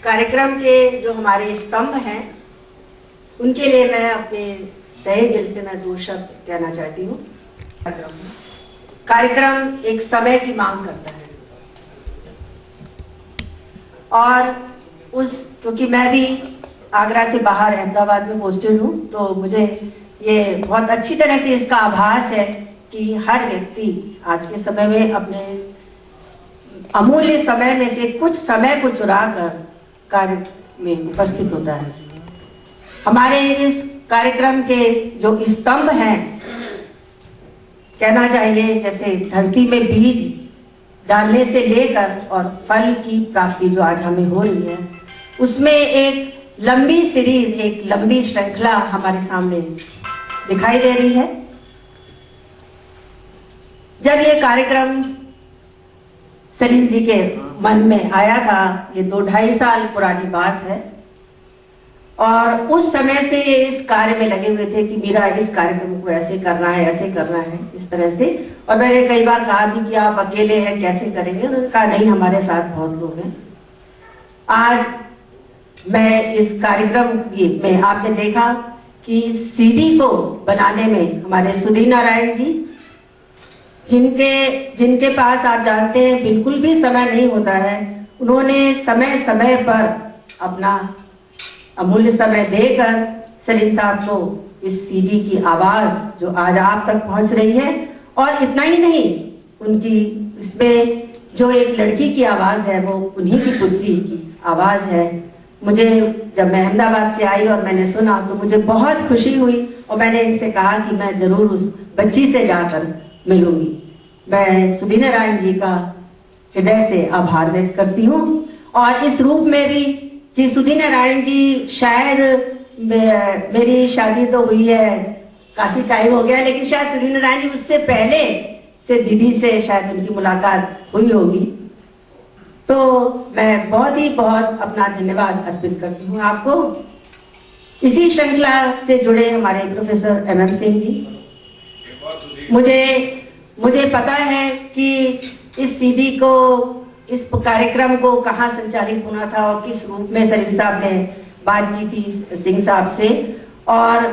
कार्यक्रम के जो हमारे स्तंभ हैं उनके लिए मैं अपने तहे दिल से मैं 2 शब्द कहना चाहती हूँ। कार्यक्रम एक समय की मांग करता है और क्योंकि मैं भी आगरा से बाहर अहमदाबाद में पोस्टेड हूँ, तो मुझे ये बहुत अच्छी तरह से इसका आभास है कि हर व्यक्ति आज के समय में अपने अमूल्य समय में से कुछ समय को चुरा कर कार्य में उपस्थित होता है। हमारे इस कार्यक्रम के जो स्तंभ हैं, कहना चाहिए जैसे धरती में बीज डालने से लेकर और फल की प्राप्ति जो आज हमें हो रही है, उसमें एक लंबी सीरीज, एक लंबी श्रृंखला हमारे सामने दिखाई दे रही है। जब ये कार्यक्रम सलील जी के मन में आया था, ये 2-2.5 साल पुरानी बात है, और उस समय से इस कार्य में लगे हुए थे कि मेरा इस कार्यक्रम को ऐसे करना है, ऐसे करना है, इस तरह से। और मैंने कई बार कहा भी कि आप अकेले हैं, कैसे करेंगे? उन्होंने कहा नहीं, हमारे साथ बहुत लोग हैं। आज मैं इस कार्यक्रम में आपने देखा कि सीडी को बनाने में हमारे सुधीर नारायण जी, जिनके पास आप जानते हैं बिल्कुल भी समय नहीं होता है, उन्होंने समय समय पर अपना अमूल्य समय देकर सलील साहब को इस सीडी की आवाज जो आज आप तक पहुंच रही है, और इतना ही नहीं, उनकी इसमें जो एक लड़की की आवाज है वो उन्हीं की पुत्री की आवाज है। मुझे जब मैं अहमदाबाद से आई और मैंने सुना तो मुझे बहुत खुशी हुई और मैंने इनसे कहा कि मैं जरूर उस बच्ची से जाकर मिलूंगी। मैं सुधीर नारायण जी का हृदय से आभार व्यक्त करती हूँ, और इस रूप में भी कि सुधीर नारायण जी, शायद मेरी शादी तो हुई है, काफी टाइम हो गया, लेकिन शायद सुधीर नारायण जी उससे पहले से दीदी से शायद उनकी मुलाकात हुई होगी। तो मैं बहुत अपना धन्यवाद अर्पित करती हूँ आपको। इसी श्रृंखला से जुड़े हमारे प्रोफेसर MM सिंह जी, मुझे पता है कि इस सीडी को, इस कार्यक्रम को कहाँ संचालित होना था और किस रूप में सलील साहब ने बात की थी सिंह साहब से, और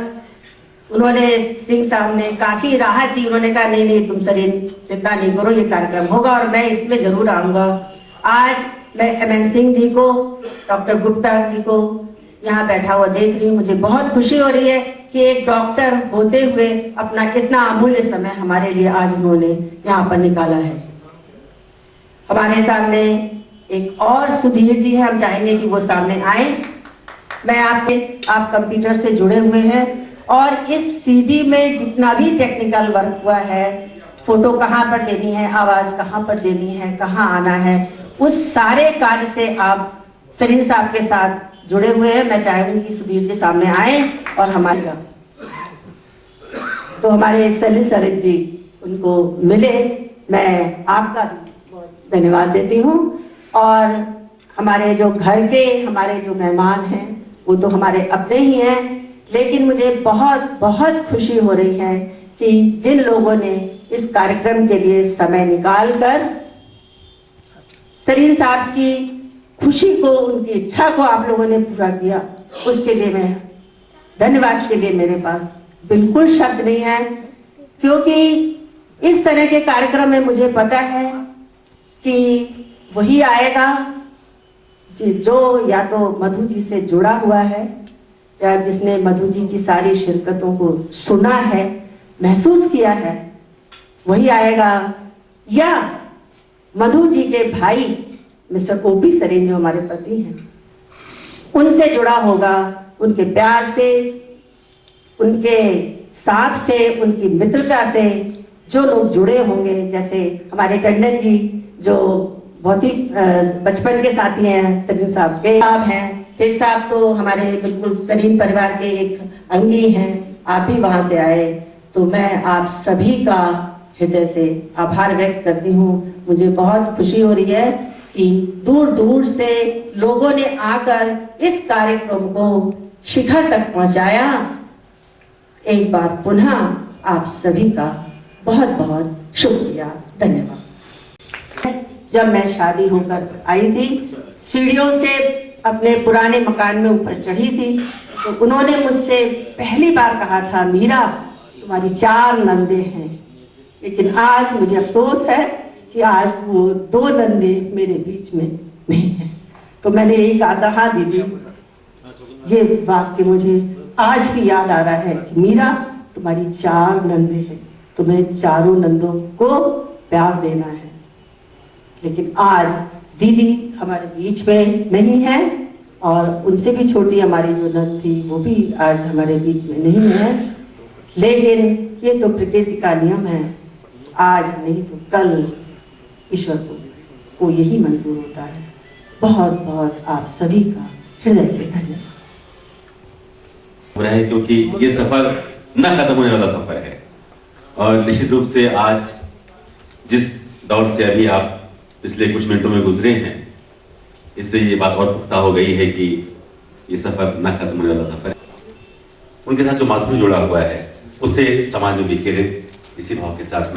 उन्होंने, सिंह साहब ने काफी राहत दी। उन्होंने कहा नहीं तुम सलील चिंता नहीं करो, ये कार्यक्रम होगा और मैं इसमें जरूर आऊंगा। आज मैं MM सिंह जी को, डॉक्टर गुप्ता जी को यहाँ बैठा हुआ देख रही हूँ। मुझे बहुत खुशी हो रही है कि एक डॉक्टर होते हुए अपना कितना अमूल्य समय हमारे लिए आज उन्होंने यहाँ पर निकाला है। हमारे सामने एक और सुधीर जी है, हम चाहेंगे कि वो सामने आए। आप कंप्यूटर से जुड़े हुए हैं और इस सीडी में जितना भी टेक्निकल वर्क हुआ है, फोटो कहाँ पर देनी है, आवाज कहाँ पर देनी है, कहाँ आना है, उस सारे कार्य से आप सलील साहब के साथ जुड़े हुए हैं। मैं चाहूंगी कि सुधीर जी सामने आए और हमारे सलील जी उनको मिले। मैं आपका बहुत धन्यवाद देती हूँ, और हमारे जो घर के हमारे जो मेहमान हैं वो तो हमारे अपने ही हैं, लेकिन मुझे बहुत खुशी हो रही है कि जिन लोगों ने इस कार्यक्रम के लिए समय निकालकर सलील साहब की खुशी को, उनकी इच्छा को आप लोगों ने पूरा किया, उसके लिए मैं धन्यवाद के लिए मेरे पास बिल्कुल शब्द नहीं है, क्योंकि इस तरह के कार्यक्रम में मुझे पता है कि वही आएगा जो या तो मधु जी से जुड़ा हुआ है, या जिसने मधु जी की सारी शिरकतों को सुना है, महसूस किया है, वही आएगा, या मधु जी के भाई मिस्टर OP सरीन जो हमारे पति हैं, उनसे जुड़ा होगा, उनके प्यार से, उनके साथ से, उनकी मित्रता से जो लोग जुड़े होंगे। जैसे हमारे टंडन जी जो बहुत ही बचपन के साथी हैं, सलील साहब के साहब हैं, शेख साहब तो हमारे बिल्कुल सलील परिवार के एक अंगी हैं, आप ही वहां से आए। तो मैं आप सभी का हृदय से आभार व्यक्त करती हूँ। मुझे बहुत खुशी हो रही है कि दूर दूर से लोगों ने आकर इस कार्यक्रम को शिखर तक पहुंचाया। एक बार पुनः आप सभी का बहुत शुक्रिया, धन्यवाद। जब मैं शादी होकर आई थी, सीढ़ियों से अपने पुराने मकान में ऊपर चढ़ी थी तो उन्होंने मुझसे पहली बार कहा था, मीरा तुम्हारी 4 नंदे हैं। लेकिन आज मुझे अफसोस है कि आज वो 2 नंदे मेरे बीच में नहीं है। तो मैंने यही कहा था, हाँ दीदी, ये वाक्य मुझे आज भी याद आ रहा है कि मीरा तुम्हारी 4 नंदे हैं, तुम्हें चारों नंदों को प्यार देना है। लेकिन आज दीदी हमारे बीच में नहीं है और उनसे भी छोटी हमारी जो नंद थी वो भी आज हमारे बीच में नहीं है। लेकिन ये तो प्रकृति का नियम है, आज नहीं तो कल ईश्वर को यही मंजूर होता है। बहुत बहुत आप सभी का हृदय से धन्यवाद हो रहा है, क्योंकि ये सफर न खत्म होने वाला सफर है। और निश्चित रूप से आज जिस दौर से अभी आप पिछले कुछ मिनटों में गुजरे हैं, इससे ये बात और पुख्ता हो गई है कि ये सफर न खत्म होने वाला सफर है। उनके साथ जो माधुर्य जुड़ा हुआ है उसे समाज में बिखेरे, इसी भाव के साथ